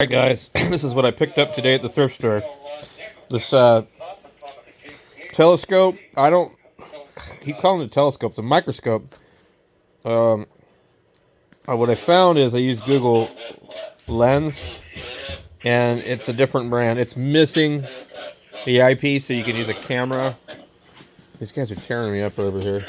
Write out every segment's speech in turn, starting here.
Alright guys, this is what I picked up today at the thrift store. This telescope, I don't keep calling it a telescope, it's a microscope. What I found is I used Google Lens, and it's a different brand. It's missing the eyepiece, so you can use a camera. These guys are tearing me up over here.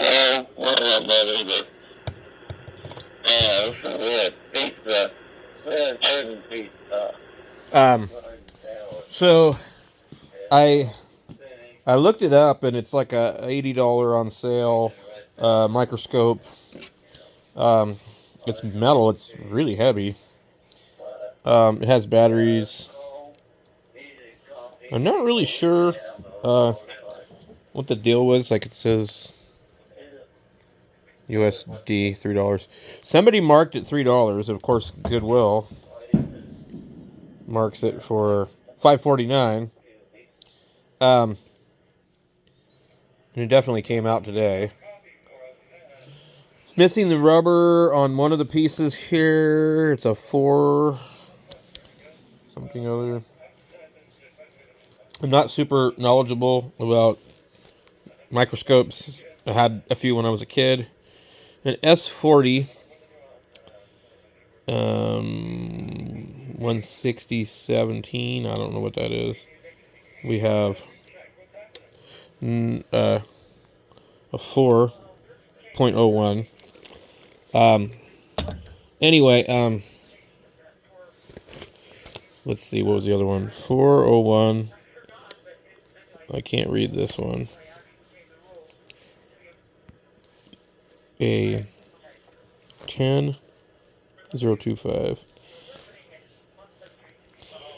So I looked it up, and it's like a $80 on sale microscope. It's metal. It's really heavy. It has batteries. I'm not really sure what the deal was. Like, it says USD $3. Somebody marked it $3. Of course, Goodwill marks it for $5.49. And it definitely came out today. Missing the rubber on one of the pieces here. It's a 4 something other. I'm not super knowledgeable about microscopes. I had a few when I was a kid. An S40 160/17. I don't know what that is. We have a 4.01. Anyway, let's see, what was the other one? 401. I can't read this one. A 10.025.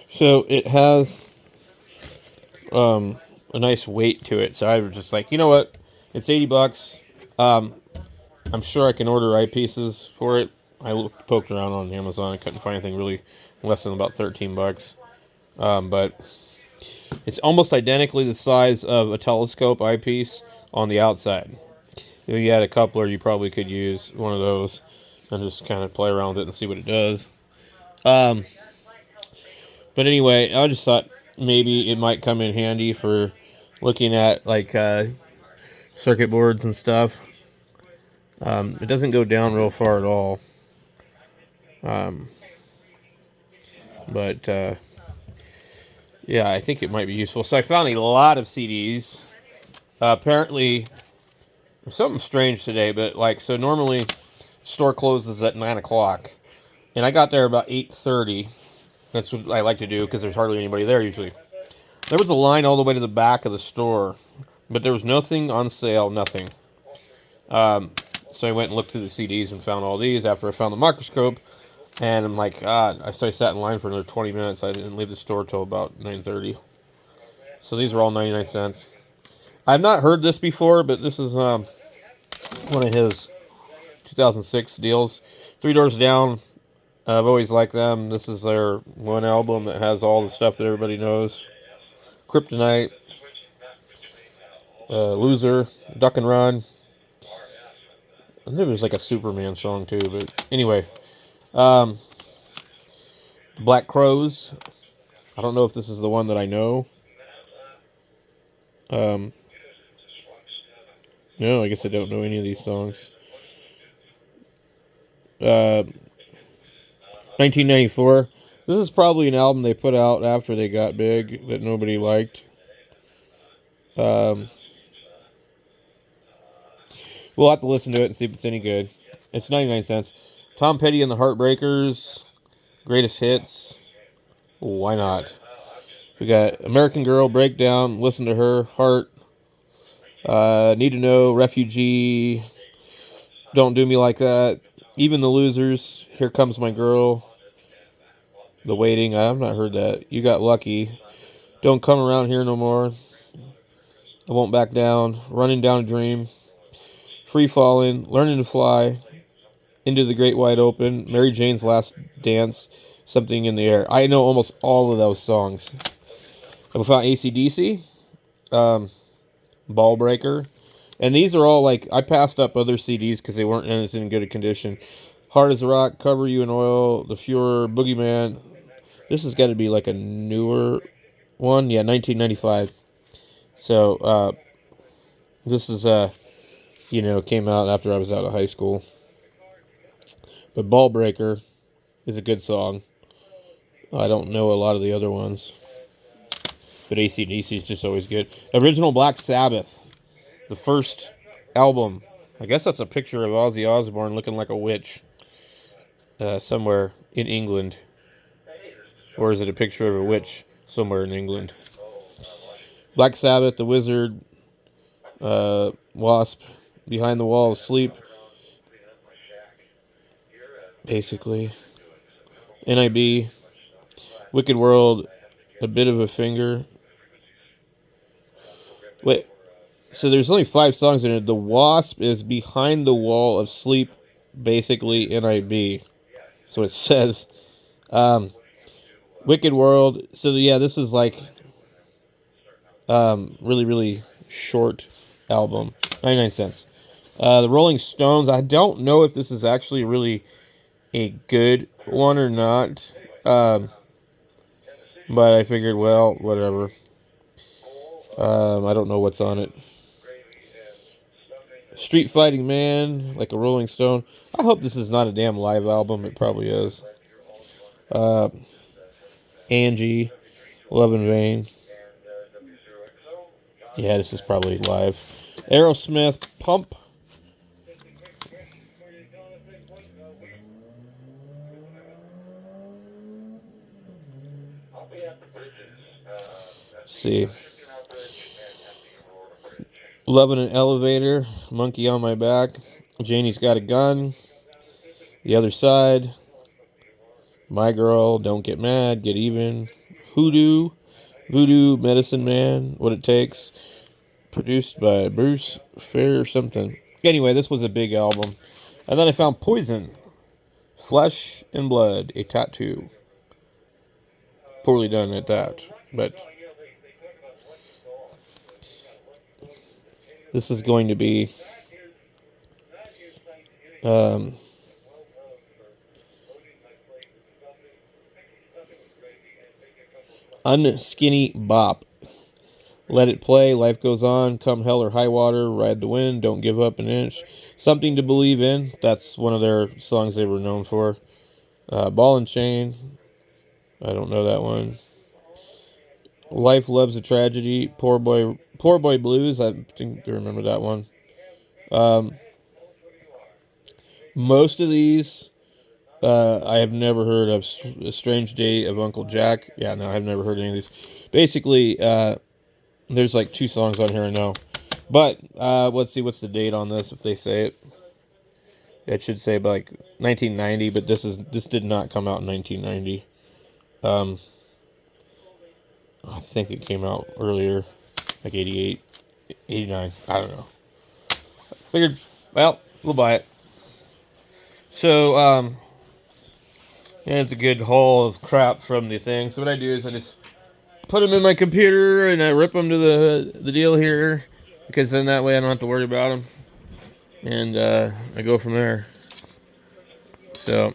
So it has a nice weight to it. So I was just like, you know what? It's $80. I'm sure I can order eyepieces for it. I poked around on Amazon. I couldn't find anything really less than about $13. But it's almost identically the size of a telescope eyepiece on the outside. If you had a coupler, you probably could use one of those and just kind of play around with it and see what it does. But anyway, I just thought maybe it might come in handy for looking at like circuit boards and stuff. It doesn't go down real far at all. But yeah, I think it might be useful. So I found a lot of CDs. Apparently, there's something strange today, but like, so normally store closes at 9 o'clock, and I got there about 8:30. That's what I like to do because there's hardly anybody there usually. There was a line all the way to the back of the store, but there was nothing on sale, nothing. So I went and looked through the CDs and found all these after I found the microscope. And I'm like, I sat in line for another 20 minutes. I didn't leave the store till about 9:30. So these are all 99 cents. I've not heard this before, but this is one of his 2006 deals. Three Doors Down. I've always liked them. This is their one album that has all the stuff that everybody knows. Kryptonite. Loser. Duck and Run. I think there's like a Superman song too, but anyway. Black Crows. I don't know if this is the one that I know. No, I guess I don't know any of these songs. 1994. This is probably an album they put out after they got big that nobody liked. We'll have to listen to it and see if it's any good. It's 99 cents. Tom Petty and the Heartbreakers. Greatest hits. Why not? We got American Girl, Breakdown, Listen to Her, Heart, Need to Know, Refugee, Don't Do Me Like That, Even the Losers, Here Comes My Girl, The Waiting, I've not heard that, You Got Lucky, Don't Come Around Here No More, I Won't Back Down, Running Down a Dream, Free Falling, Learning to Fly, Into the Great Wide Open, Mary Jane's Last Dance, Something in the Air. I know almost all of those songs. I found AC/DC, Ball Breaker, and these are all like, I passed up other CDs because they weren't in good a condition. Hard as a Rock, Cover You in Oil, The Furor, Boogeyman, This has got to be like a newer one. Yeah, 1995. So this is came out after I was out of high school. But Ball Breaker is a good song. I don't know a lot of the other ones. But AC/DC is just always good. Original Black Sabbath. The first album. I guess that's a picture of Ozzy Osbourne looking like a witch. Somewhere in England. Or is it a picture of a witch somewhere in England? Black Sabbath, The Wizard, Wasp, Behind the Wall of Sleep. Basically. NIB, Wicked World, A Bit of a Finger. Wait, so there's only 5 songs in it. The Wasp is Behind the Wall of Sleep, basically NIB. So it says. Wicked World. So yeah, this is like really, really short album. 99 cents. The Rolling Stones. I don't know if this is actually really a good one or not. But I figured, well, whatever. I don't know what's on it. Street Fighting Man, like a Rolling Stone. I hope this is not a damn live album. It probably is. Angie, Love in Vain. Yeah, this is probably live. Aerosmith, Pump. Let's see. Love in an Elevator, Monkey on My Back. Janie's Got a Gun. The Other Side. My Girl, Don't Get Mad, Get Even. Hoodoo, Voodoo, Medicine Man, What It Takes. Produced by Bruce Fair or something. Anyway, this was a big album. And then I found Poison. Flesh and Blood, a Tattoo. Poorly done at that. But this is going to be Unskinny Bop. Let It Play, Life Goes On, Come Hell or High Water, Ride the Wind, Don't Give Up an Inch, Something to Believe In. That's one of their songs they were known for. Ball and Chain. I don't know that one. Life Loves a Tragedy. Poor Boy Blues. I think I remember that one. Most of these I have never heard of. A Strange Day of Uncle Jack. Yeah, no, I've never heard any of these. Basically, there's like 2 songs on here I know. But let's see what's the date on this, if they say it. It should say like 1990, but this did not come out in 1990. I think it came out earlier, like 88, 89. I don't know. Figured, well, we'll buy it. So, yeah, it's a good haul of crap from the thing. So what I do is I just put them in my computer and I rip them to the deal here, because then that way I don't have to worry about them. And I go from there. So